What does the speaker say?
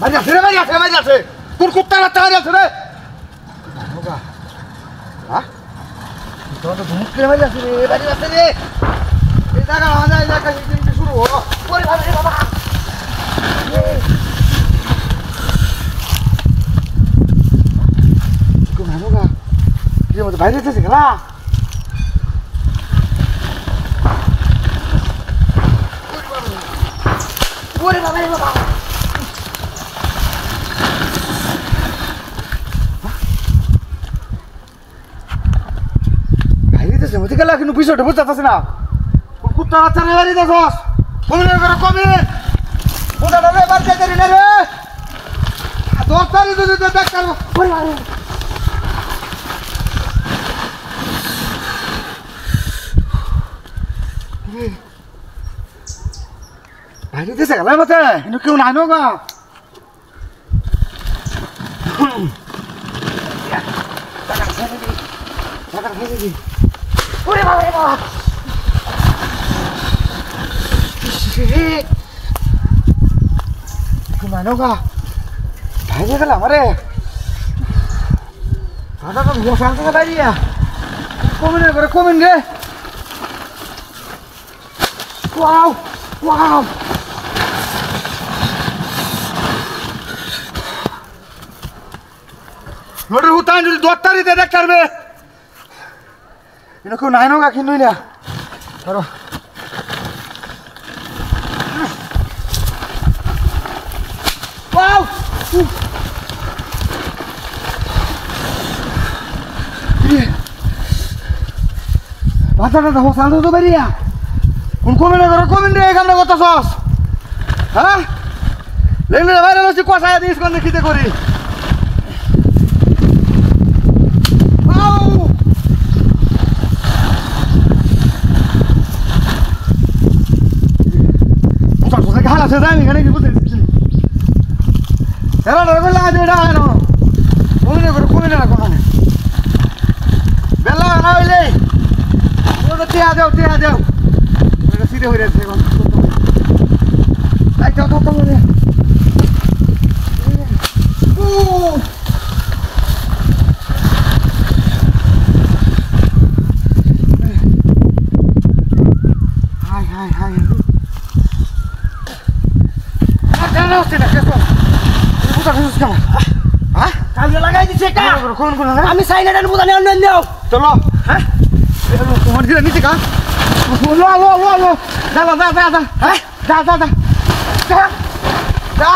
বাড়ি আছে রে, বাড়ি আছে, বাড়ি আছে। তোর কুত্তা রাখতে বাড়ি আছে রে। হ্যাঁ তোর তো ধুমুক করে বাড়ি আছে রে, বাড়ি আছে রে। এই জায়গা আমাদের এই জায়গা থেকে শুরু হলো। ওরে বাবা রে বাবা। কোন হানুগা কি মত বাইরে যেতেছে খেলা। ওরে বাবা রে বাবা। মতি গেল কিন্তু বিষয়টা বুঝতে পারছি না। কুত্তা বাচ্চা রে বাড়ি দেখছ কমিনে করে কমে ওটা রে বাড়ি যাইতে রে রে দোস্তারি যদি দেখ কার ওরে বাবা বাইরে দিছে গেল মতে ইনো কেউ নাই নগা টাকা খেয়ে দি ওরে বাবা রে বাবা মানোগা বাইরে গেল আমারে দাদা তো বসান থেকে বাইরিয়া কমিনে করে কমিন রে ওয়াও ওয়াও নোটে হুতান যদি দত্তারিতে দেখ করবে ইনো কেউ নাই নগা কিন্তু না ধরো ওয়াও বাচ্চাটা দেখো সালতে তো বেরিয়া কোন কমিনে করে কমিন রে এখানে কত সস হ্যাঁ লেনলে বাইরে বসে কষায় দিস কোন খিদে করি se da mi gane que puse era la bella de da no come per come la con bella na ile no te a deu pero si de hore se con ai to ne hai আমি silent বুঝানি অন্য দাও চলো হ্যাঁ তোমার দিলে নিচে কা লো লো লো লো যা যা যা হ্যাঁ যা যা যা যা